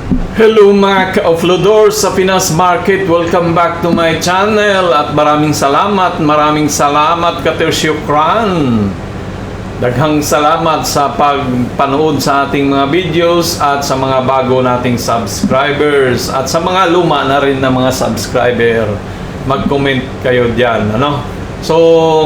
Hello mga ka-offloaders sa Pinas Market, welcome back to my channel at maraming salamat katersyukran. Daghang salamat sa pagpanood sa ating mga videos at sa mga bago nating subscribers at sa mga luma na rin na mga subscriber. Mag-comment kayo diyan, ano? So,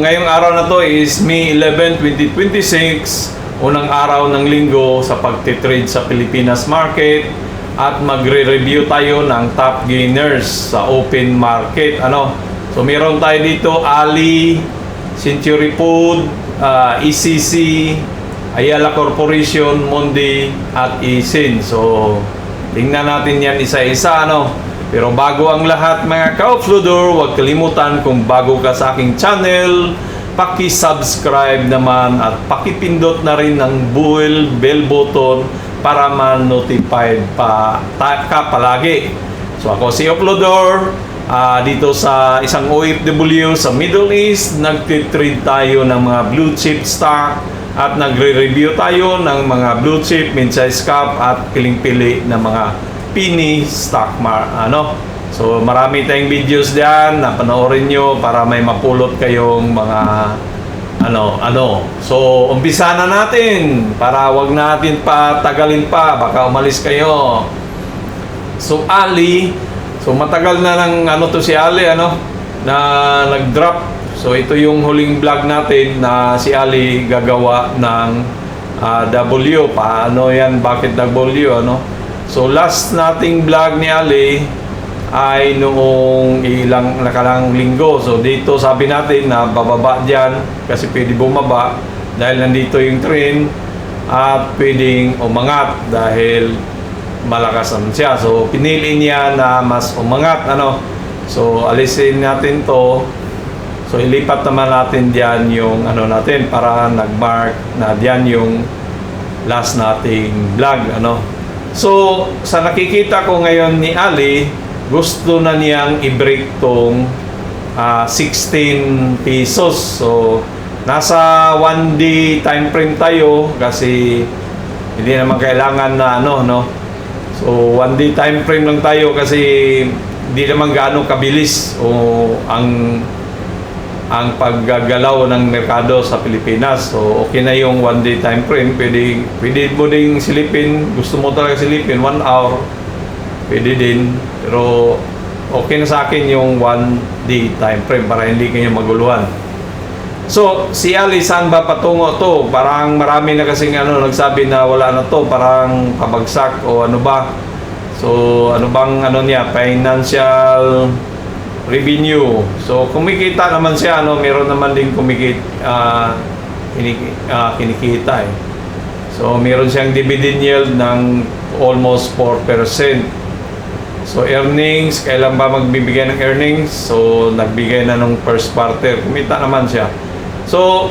ngayong araw na to is May 11, 2026, unang araw ng linggo sa pagtitrade sa Pilipinas Market. At magre-review tayo ng top gainers sa open market, ano. So meron tayo dito Ali, Century Food, ECC, Ayala Corporation, Mondi at Isin. So tingnan natin yan isa-isa, ano. Pero bago ang lahat mga ka-offloader, huwag kalimutan kung bago ka sa aking channel, paki-subscribe naman at paki-pindot na rin ng bell button para ma-notified pa ka palagi. So ako si Offloader, dito sa isang OFW sa Middle East, nagtitrade tayo ng mga blue chip stock at nagre-review tayo ng mga blue chip, mid-size cap at piling-pili na mga penny stock ano. So marami tayong videos diyan na panoorin nyo para may mapulot kayong mga ano. So, umpisa na natin para wag natin pa tagalin pa, baka umalis kayo. So, Ali, so matagal na ng to si Ali, na nag-drop. So, ito yung huling vlog natin na si Ali gagawa ng W. Paano yan? Bakit W, So, last nating vlog ni Ali ay noong ilang nakalang linggo. So dito sabi natin na bababa dyan kasi pwede bumaba dahil nandito yung trend at pwedeng umangat dahil malakas naman siya. So pinili niya na mas umangat, So alisin natin to. So ilipat naman natin dyan yung natin para nag-mark na dyan yung last nating vlog, So sa nakikita ko ngayon ni Ali, gusto na niyang i-break tong 16 pesos. So, nasa 1 day time frame tayo kasi hindi naman kailangan na So, 1 day time frame lang tayo kasi hindi naman gaano kabilis ang paggagalaw ng merkado sa Pilipinas. So, okay na yung 1 day time frame. Pwede mo ding silipin. Gusto mo talaga silipin 1 hour. Pwede din. Pero okay na sa akin yung 1 day time frame para hindi kayo maguluhan. So, si Ali, saan ba patungo to? Parang marami na kasing nagsabi na wala na to. Parang pabagsak o ano ba. So, ano bang niya? Financial revenue. So, kumikita naman siya. Meron naman din kinikita eh. So, meron siyang dividend yield ng almost 4%. So, earnings, kailan ba magbibigay ng earnings? So, nagbigay na nung first quarter. Kumita naman siya. So,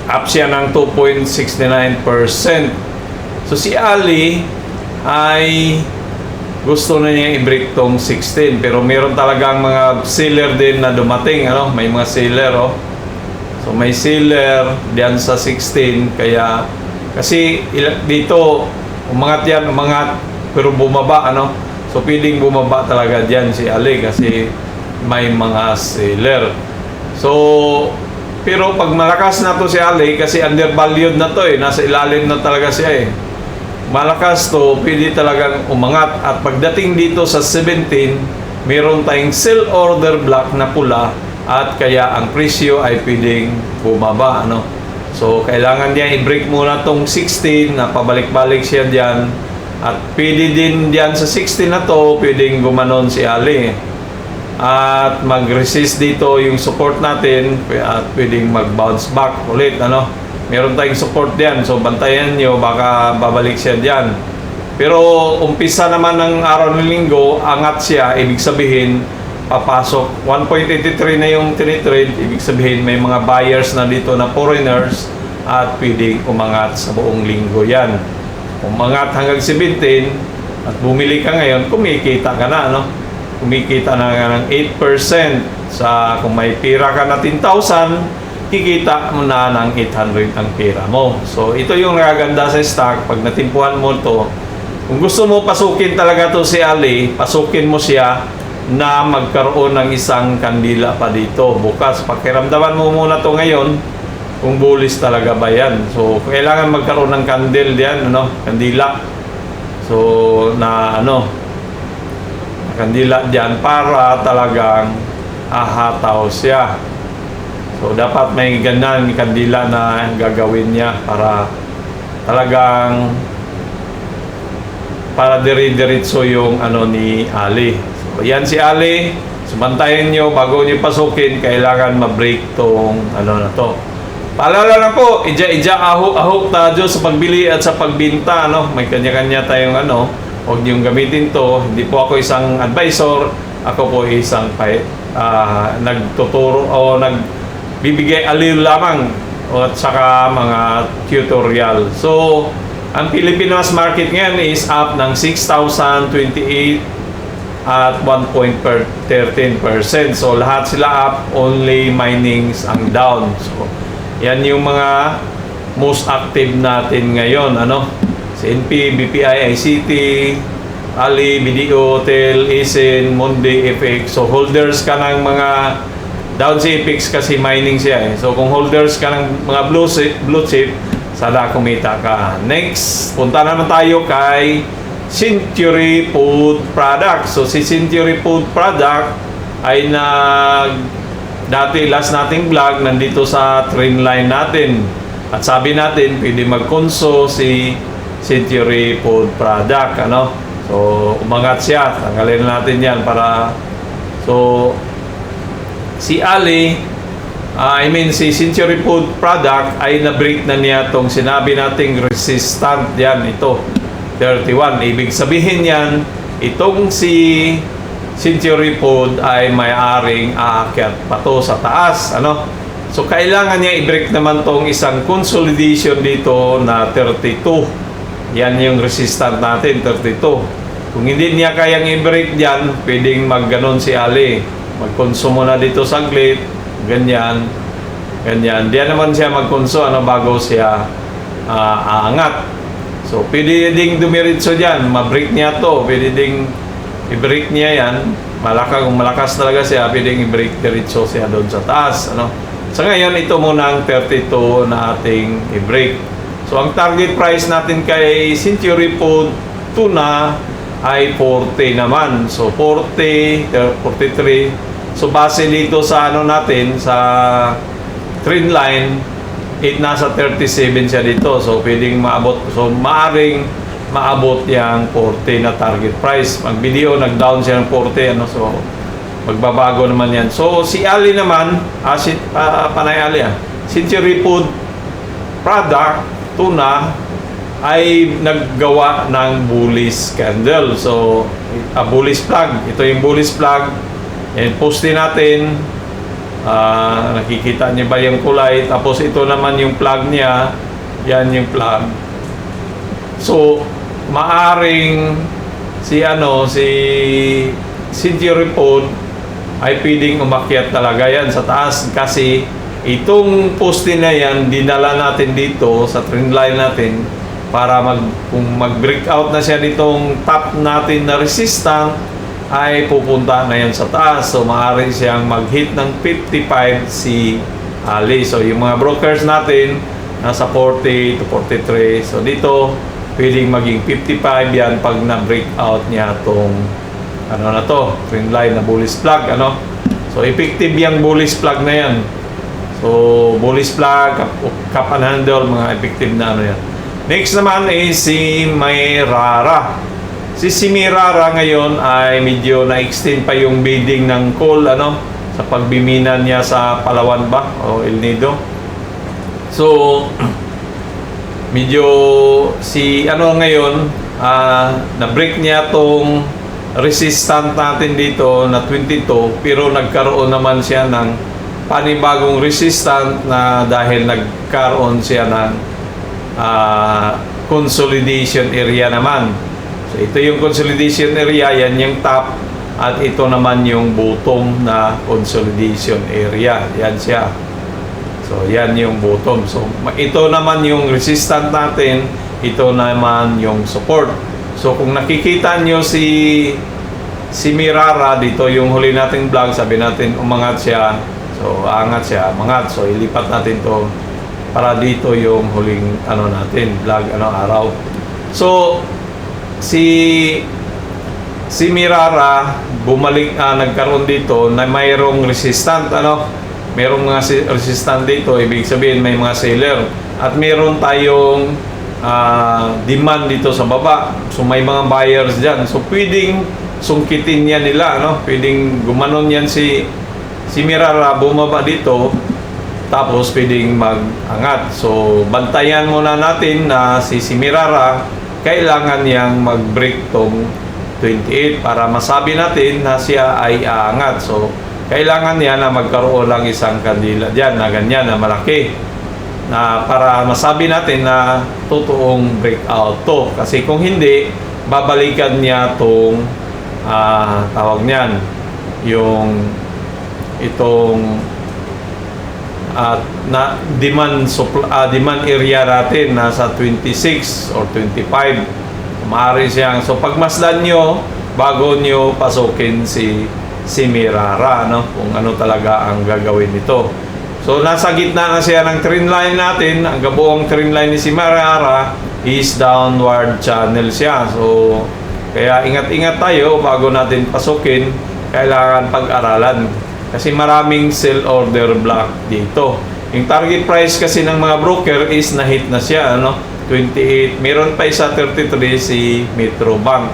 up siya ng 2.69%. So, si Ali ay gusto na niya i-break tong 16. Pero meron talagang mga seller din na dumating. May mga seller, So, may seller diyan sa 16. Kasi dito, umangat, pero bumaba, So, pwedeng bumaba talaga dyan si Ali kasi may mga seller. So, pero pag malakas na to si Ali kasi undervalued na to nasa ilalim na talaga siya Malakas to, pwede talagang umangat. At pagdating dito sa 17, meron tayong sell order block na pula at kaya ang presyo ay pwedeng bumaba, So, kailangan niya i-break muna tong 16 na pabalik-balik siya dyan. At pwede din diyan sa 16 na to, pwedeng gumanon si Ali. At mag-resist dito yung support natin at pwedeng mag-bounce back ulit, Meron tayong support diyan. So, bantayan nyo, baka babalik siya diyan. Pero, umpisa naman ng araw ng linggo, angat siya, ibig sabihin, papasok. 1.83 na yung tinitrade, ibig sabihin, may mga buyers na dito na foreigners at pwedeng umangat sa buong linggo yan. Umangat hanggang 17 at bumili ka ngayon, kumikita ka na, Kumikita na ng 8% sa kung may pira ka na 10,000, kikita mo na ng 800 ang pira mo. So, ito yung nagaganda sa stock. Pag natimpuhan mo to, Kung gusto mo pasukin talaga to si Ali, pasukin mo siya na magkaroon ng isang kandila pa dito. Bukas, pakiramdaman mo muna to ngayon kung bullish talaga ba yan. So, kailangan magkaroon ng candle diyan, kandila. So, kandila diyan para talagang ahataw siya. So, dapat may ganyan kandila na gagawin niya para talagang para dire-diretso yung ni Ali. So, yan si Ali. Sumantayin nyo, bago nyo pasukin, kailangan ma-break tong na to. Paalala lang po, ija-ija, ahok tayo sa pagbili at sa pagbinta, May kanya-kanya tayong huwag niyong gamitin to. Hindi po ako isang advisor, ako po isang nagtuturo o nagbibigay aliw lamang at saka mga tutorial. So, ang Pilipinas market ngayon is up ng 6,028 at 1.13%. So, lahat sila up, only minings ang down. So, yan yung mga most active natin ngayon. CNP, BPI, ICT, Ali, BDO, TEL, ISIN, Monday, FX. So, holders ka ng mga down si FX kasi mining siya. So, kung holders ka ng mga blue chip, sana kumita ka. Next, punta naman tayo kay Century Food Product. So, si Century Food Product ay dati last nating vlog, nandito sa trend line natin. At sabi natin, pwede mag-conso si Century Food Product. So, umangat siya. Tanggalin natin yan para... So, si Ali... si Century Food Product ay na-break na niya itong sinabi nating resistant yan, ito 31. Ibig sabihin yan, itong si Century Food ay may-aring aakyat pa to sa taas. So kailangan niya i-break naman tong isang consolidation dito na 32. Yan yung resistant natin, 32. Kung hindi niya kayang i-break dyan, pwedeng magganon si Ali, magkonsumo na dito saglit, ganyan. Diyan naman siya magkonso bago siya aangat. So, pwede ding dumiritso dyan. Ma-break niya to. Pwede ding i-break niya yan. Kung malakas talaga siya, pwedeng i-break diritso siya doon sa taas. So, ngayon, ito muna ang 32 na ating i-break. So, ang target price natin kay Century Food Tuna ay 40 naman. So, 40, 43. So, base dito sa natin, sa trend line, nasa 37 siya dito. So, pwedeng maabot. So, maaring maabot yung 40 na target price. Mag-video, nag-down siya ng 40. So, magbabago naman yan. So, si Ali naman, Panay Ali, Century Food Product, Tuna, ay naggawa ng bullish candle. So, bullish flag. Ito yung bullish flag. And postin natin. Nakikita niyo ba yung kulay? Tapos ito naman yung flag niya. Yan yung flag. So, maaring si Century Food ay pwedeng umakyat talaga yan sa taas kasi itong postin na yan dinala natin dito sa trend line natin para kung mag-breakout na siya nitong top natin na resistant ay pupunta na yan sa taas. So, maaari siyang mag-hit ng 55 si Ali. So, yung mga brokers natin, nasa 40 to 43. So, dito, pwedeng maging 55 yan pag na-breakout niya itong trend line na bullish flag. So, effective yung bullish flag na yan. So, bullish flag, cup and handle, mga effective na yan. Next naman is si Mayrara. Si Mirara ngayon ay medyo na-extend pa yung bidding ng call sa pagbiminan niya sa Palawan ba o El Nido. So medyo ngayon na-break niya tong resistant natin dito na 22 pero nagkaroon naman siya ng panibagong resistant na dahil nagkaroon siya ng consolidation area naman. So, ito yung consolidation area, yan yung top, at ito naman yung bottom na consolidation area. Yan siya. So, yan yung bottom. So, ito naman yung resistant natin, ito naman yung support. So kung nakikita nyo si Mirara dito, yung huli nating vlog, sabi natin umangat siya. So aangat siya, umangat. So ilipat natin to para dito yung huling natin vlog araw. So si Mirara bumalik, nagkaroon dito na mayroong resistant, mayroong mga resistant dito, ibig sabihin may mga seller at mayroon tayong demand dito sa baba. So may mga buyers dyan, so pwedeng sungkitin yan nila, pwedeng gumanon yan si Mirara, bumaba dito, tapos pwedeng mag-angat. So bantayan muna natin na si Mirara kailangan niyang mag-break tong 28 para masabi natin na siya ay aangat. So kailangan niya na magkaroon lang isang kandila dyan na ganyan na malaki, na para masabi natin na totoong breakout to. Kasi kung hindi, babalikan niya tong tawag niyan, yung itong na demand area natin nasa 26 or 25. Maaari siyang, so pagmasdan nyo bago nyo pasukin si Mirara, kung ano talaga ang gagawin nito. So nasa gitna na siya ng trend line natin. Ang buong trend line ni si Mirara is downward channel siya. So kaya ingat-ingat tayo bago natin pasukin. Kailangan pag-aralan kasi maraming sell order block dito. Yung target price kasi ng mga broker is na-hit na siya, 28. Meron pa isa 33 si Metro Bank.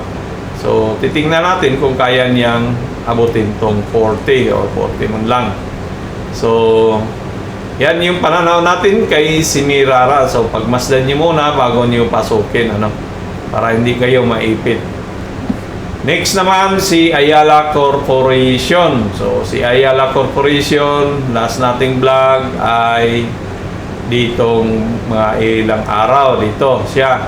So titingnan natin kung kaya niyang abutin tong 40 o 40 man lang. So yan yung pananaw natin kay si Mirara. So pagmasdan niyo muna bago niyo pasukin, para hindi kayo maipit. Next naman si Ayala Corporation. So si Ayala Corporation, last nating vlog ay ditong mga ilang araw dito siya.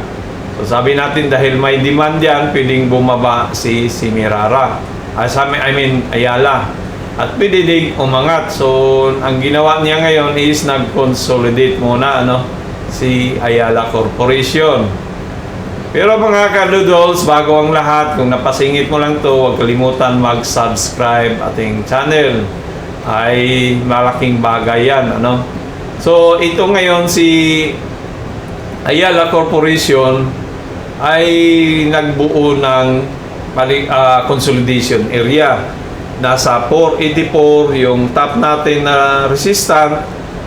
So sabi natin dahil may demand yan, pwedeng bumaba si Mirara. Ayala. At pwede ding umangat. So ang ginawa niya ngayon is nag-consolidate muna si Ayala Corporation. Pero mga ka-doodles, bago ang lahat, kung napasingit mo lang to, huwag kalimutan mag-subscribe ating channel. Ay malaking bagay yan, So ito ngayon si Ayala Corporation ay nagbuo ng consolidation area. Nasa 484 yung top natin na resistant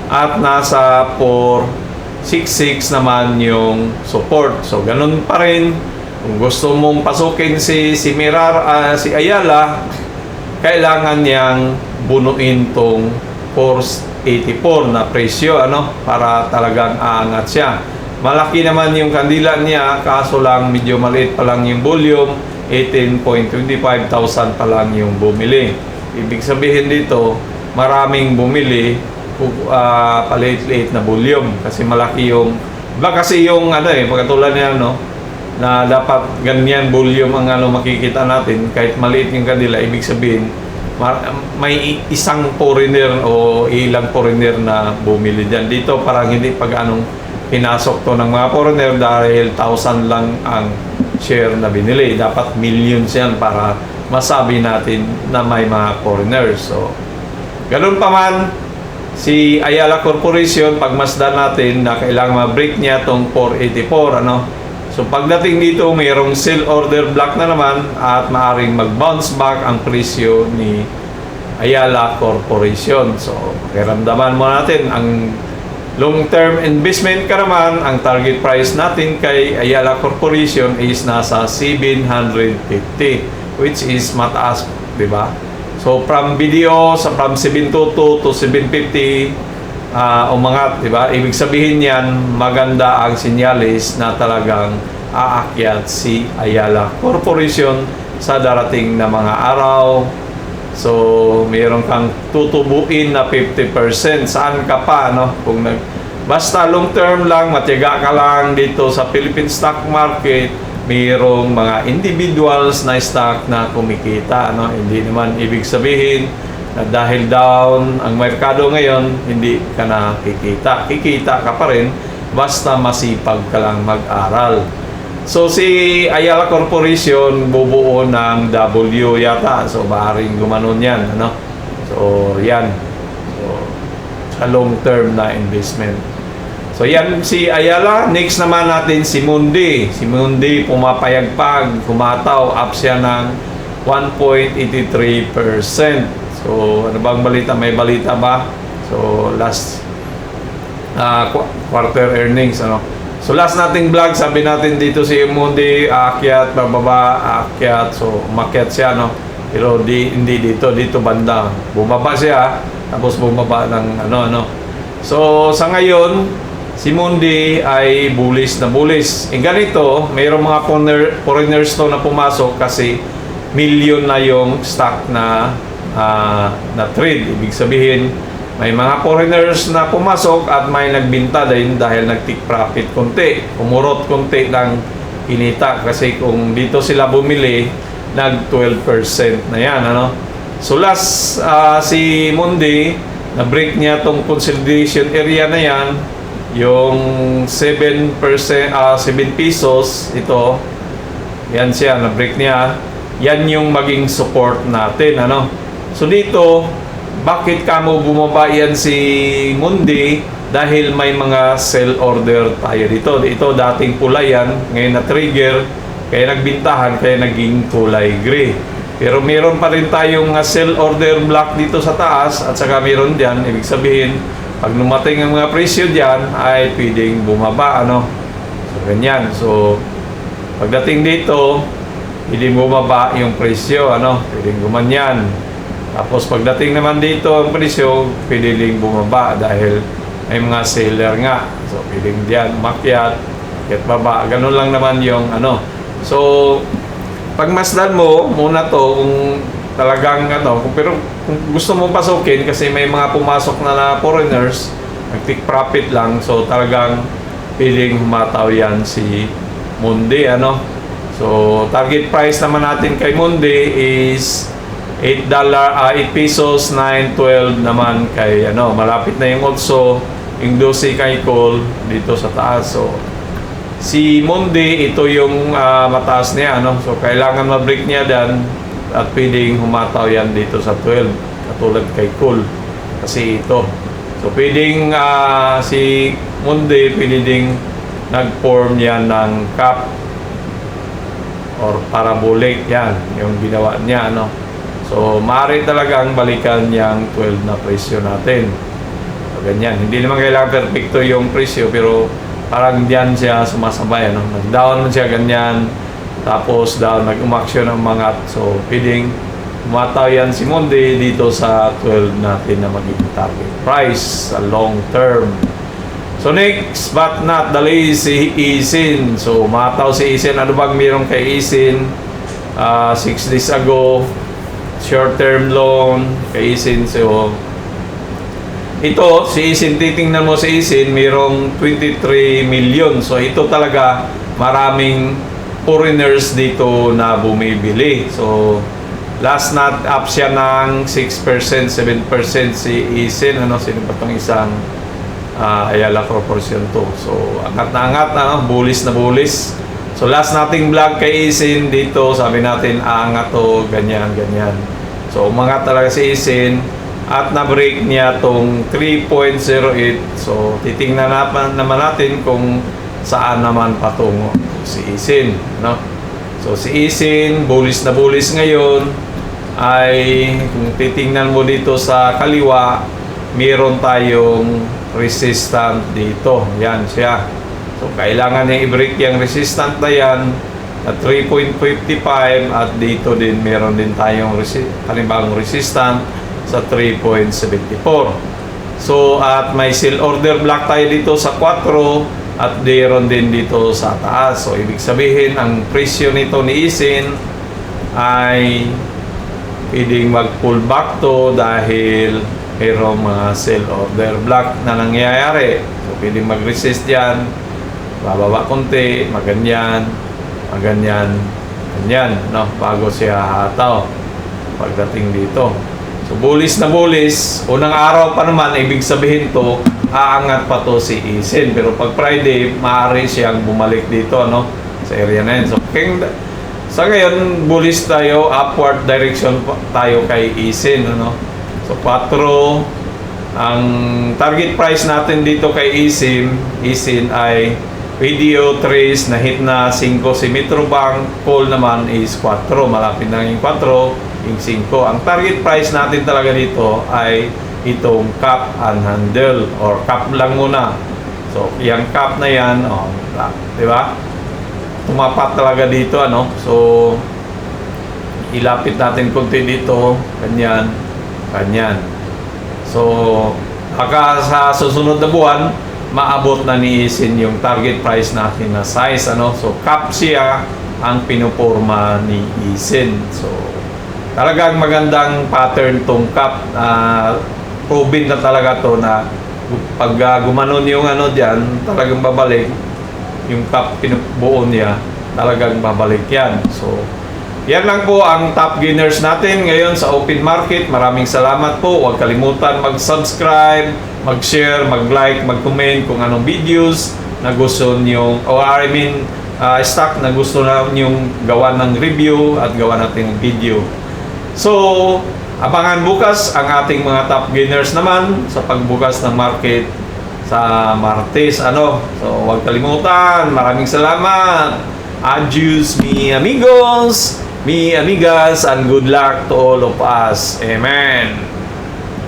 at nasa 466 naman yung support. So ganun pa rin, kung gusto mong pasukin si Mirara, si Ayala, kailangan niyang bunuin tong 484 na presyo, para talagang aangat siya. Malaki naman yung kandila niya, kaso lang medyo maliit pa lang yung volume, 18.25,000 pa lang yung bumili. Ibig sabihin dito, maraming bumili, paliit-liit na volume kasi malaki yung kasi yung pagkatulad niya na dapat ganyan volume ang makikita natin kahit maliit yung kandila. Ibig sabihin may isang foreigner o ilang foreigner na bumili dyan. Dito parang hindi pinasok to ng mga foreigner dahil 1,000 lang ang share na binili. Dapat millions yan para masabi natin na may mga foreigners. So ganun pa man, si Ayala Corporation, pagmasdan natin na kailangan ma-break niya tong 484, So pagdating dito, mayroong sell order block na naman at maaring mag-bounce back ang presyo ni Ayala Corporation. So pakiramdaman mo natin ang long-term investment ka naman, ang target price natin kay Ayala Corporation is nasa 750, which is mataas, di ba? So from 722 to 750 umangat, di ba? Ibig sabihin yan, maganda ang sinyalis na talagang aakyat si Ayala Corporation sa darating na mga araw. So mayroon kang tutubuin na 50%. Saan ka pa, Kung basta long term lang, matiyaga ka lang dito sa Philippine stock market, mayroong mga individuals na stock na kumikita, Hindi naman ibig sabihin na dahil down ang merkado ngayon, hindi ka na kikita. Kikita ka pa rin, basta masipag ka lang mag-aral. So si Ayala Corporation bubuo ng W yata. So maaaring gumanon yan, ano? So yan. So sa long term na investment. So yan si Ayala. Next naman natin si Mundi. Si Mundi pumapayagpag, kumataw, up siya ng 1.83%. So ano bang balita? May balita ba? So last quarter earnings, ano? So last nating vlog, sabi natin dito si Mundi aakyat, bababa, aakyat. So umakyat siya, no? Pero hindi dito banda. Bumaba siya, tapos bumaba ng ano. So sa ngayon, si Mundi ay bullish na bullish. Ganito, mayroong mga foreigners to na pumasok kasi million na yung stock na trade. Ibig sabihin, may mga foreigners na pumasok at may nagbinta din dahil nag-take profit konti. Umurot konti ng kinita kasi kung dito sila bumili, nag 12% na yan, ano? So last si Mundi, na-break niya tong consolidation area na yan, yung 7 pesos, ito, yan siya, na-break niya. Yan yung maging support natin, ano? So dito, bakit kamo bumaba yan si Mundi? Dahil may mga sell order tayo dito. Ito dating kulay yan, ngayon na trigger, kaya nagbintahan, kaya naging kulay gray. Pero meron pa rin tayong sell order block dito sa taas at saka meron dyan. Ibig sabihin, pag lumating ang mga presyo dyan, ay pwedeng bumaba, ano? So ganyan. So pagdating dito, pwedeng bumaba yung presyo, ano? Pwedeng gumanyan. Tapos pagdating naman dito ang presyo, pwede ding bumaba dahil may mga seller nga. So pwedeng diyan umakyat, akyat baba. Ganun lang naman yung ano. So pagmasdan mo muna to kung talagang ano, pero kung gusto mo pasukin kasi may mga pumasok na foreigners, nag-take profit lang. So talagang pwedeng humataw yan si Mundi, ano. So target price naman natin kay Mundi is $8 pesos 9.12 naman kay ano, malapit na yung also yung 12 kay call dito sa taas. So si Mundi, ito yung mataas niya, ano. So kailangan ma-break niya dan at pwedeng humataw yan dito sa 12 katulad kay call kasi ito. So pwedeng si Mundi pwede ding nag-form yan ng cap or parabolic, yan yung ginawa niya, ano. So, maaari talagang balikan yung 12 na presyo natin. So, ganyan. Hindi naman kailangan perfecto yung presyo, pero parang diyan siya sumasabay, ano? Nag-down man siya ganyan, tapos down, nag-umaksyon ng mga. So, pwedeng umataw yan si Mundi dito sa 12 natin na magiging target price sa long term. So, next but not the least, si Isin. So, umataw si Isin. Ano bang mayroon kay Isin? 6 days ago, short-term loan kay Isin. So ito si Isin, titingnan mo si Isin, mayroong 23 million. So ito talaga maraming foreigners dito na bumibili. So last not up siya ng 6%, 7% si Isin, ano. Sino pa tong isang Ayala Corporation to. So angat na angat, ano, bullish na bullish. So last nating vlog kay Isin dito, sabi natin aangat to, ganyan. So umangat talaga si Isin at na-break niya tong 3.08. So titingnan naman natin kung saan naman patungo si Isin, no? So si Isin, bullish na bullish ngayon, ay kung titingnan mo dito sa kaliwa, meron tayong resistant dito. Yan siya. So, kailangan niya i-break yung resistant na yan at 3.55 at dito din meron din tayong panibagong resistant sa 3.74. So, at may sell order block tayo dito sa 4 at meron din dito sa taas. So, ibig sabihin, ang presyo nito ni Isin ay pwedeng mag-pull back to dahil mayroong mga sell order block na nangyayari. So, pwedeng mag-resist yan, bababa konti, maganyan, no, bago siya hataw pagdating dito. So bullish na bullish, unang araw pa naman, ibig sabihin to, aangat pa to si Isin. Pero pag Friday, maaari siyang bumalik dito, no, sa area na yun. So, sa ngayon, bullish tayo, upward direction tayo kay Isin, ano? So, 4, ang target price natin dito kay Isin ay video trace na hit na 5 si Metrobank, call naman is 4, malapit na yung 4, yung 5. Ang target price natin talaga dito ay itong cap and handle or cap lang muna. So, yung cap na yan, di ba? Tumapat talaga dito, ano? So, ilapit natin konti dito, ganyan, ganyan. So, baka sa susunod na buwan, maabot na ni Isin yung target price natin na size, ano? So, cap siya ang pinuporma ni Isin. So, talagang magandang pattern tong cap. Proven na talaga to na pag gumanon yung ano dyan, talagang babalik. Yung cap pinubuo niya, talagang babalik yan. So, yan lang po ang top gainers natin ngayon sa open market. Maraming salamat po. Huwag kalimutan mag-subscribe, mag-share, mag-like, mag-comment kung anong videos na gusto nyo, stock na gusto na nyong gawa ng review at gawa natin ng video. So, abangan bukas ang ating mga top gainers naman sa pagbukas ng market sa Martes, ano. So, huwag kalimutan. Maraming salamat. Adios, mi amigos, mi amigas, and good luck to all of us. Amen.